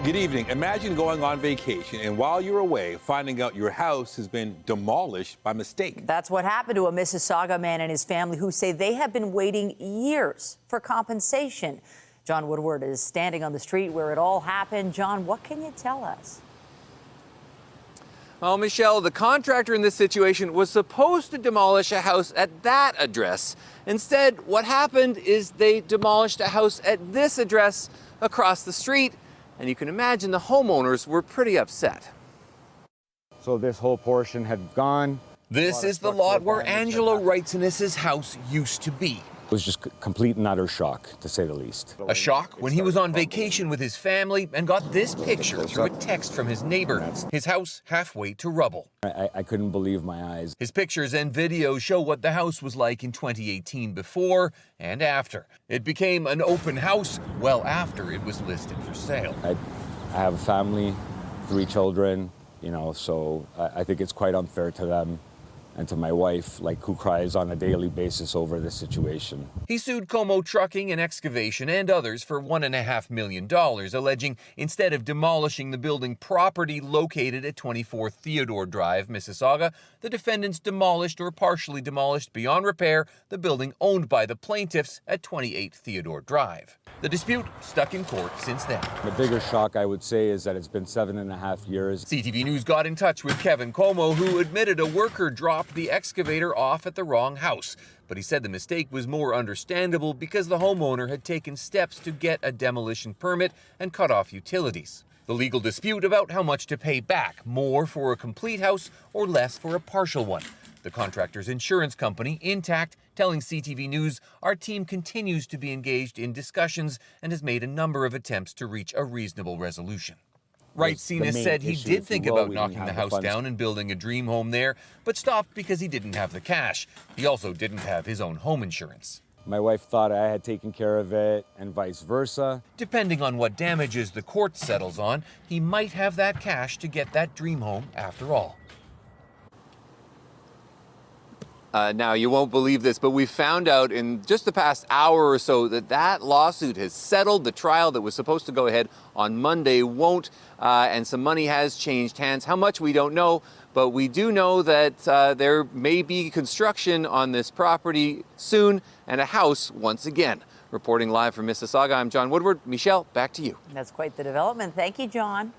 Good evening. Imagine going on vacation and while you're away, finding out your house has been demolished by mistake. That's what happened to a Mississauga man and his family who say they have been waiting years for compensation. Jon Woodward is standing on the street where it all happened. Jon, what can you tell us? Well, Michelle, the contractor in this situation was supposed to demolish a house at that address. Instead, what happened is they demolished a house at this address across the street. And you can imagine the homeowners were pretty upset. So this whole portion had gone. This is the lot where Angelo Wrightson's house used to be. It was just complete and utter shock, to say the least. A shock when he was on vacation with his family and got this picture through a text from his neighbor. His house halfway to rubble. I couldn't believe my eyes. His pictures and videos show what the house was like in 2018 before and after. It became an open house well after it was listed for sale. I have a family, 3 children, so I think it's quite unfair to them and to my wife, who cries on a daily basis over this situation. He sued Como Trucking and Excavation and others for $1.5 million, alleging instead of demolishing the building property located at 24 Theodore Drive, Mississauga, the defendants demolished or partially demolished beyond repair the building owned by the plaintiffs at 28 Theodore Drive. The dispute stuck in court since then. The bigger shock, I would say, is that it's been 7.5 years. CTV News got in touch with Kevin Como, who admitted a worker dropped the excavator off at the wrong house. But he said the mistake was more understandable because the homeowner had taken steps to get a demolition permit and cut off utilities. The legal dispute about how much to pay back, more for a complete house or less for a partial one. The contractor's insurance company, Intact, telling CTV News, our team continues to be engaged in discussions and has made a number of attempts to reach a reasonable resolution. Wrightson's said he did think about knocking the house down and building a dream home there, but stopped because he didn't have the cash. He also didn't have his own home insurance. My wife thought I had taken care of it, and vice versa. Depending on what damages the court settles on, he might have that cash to get that dream home after all. Now, you won't believe this, but we found out in just the past hour or so that lawsuit has settled. The trial that was supposed to go ahead on Monday won't, and some money has changed hands. How much, we don't know, but we do know that there may be construction on this property soon and a house once again. Reporting live from Mississauga, I'm Jon Woodward. Michelle, back to you. That's quite the development. Thank you, Jon.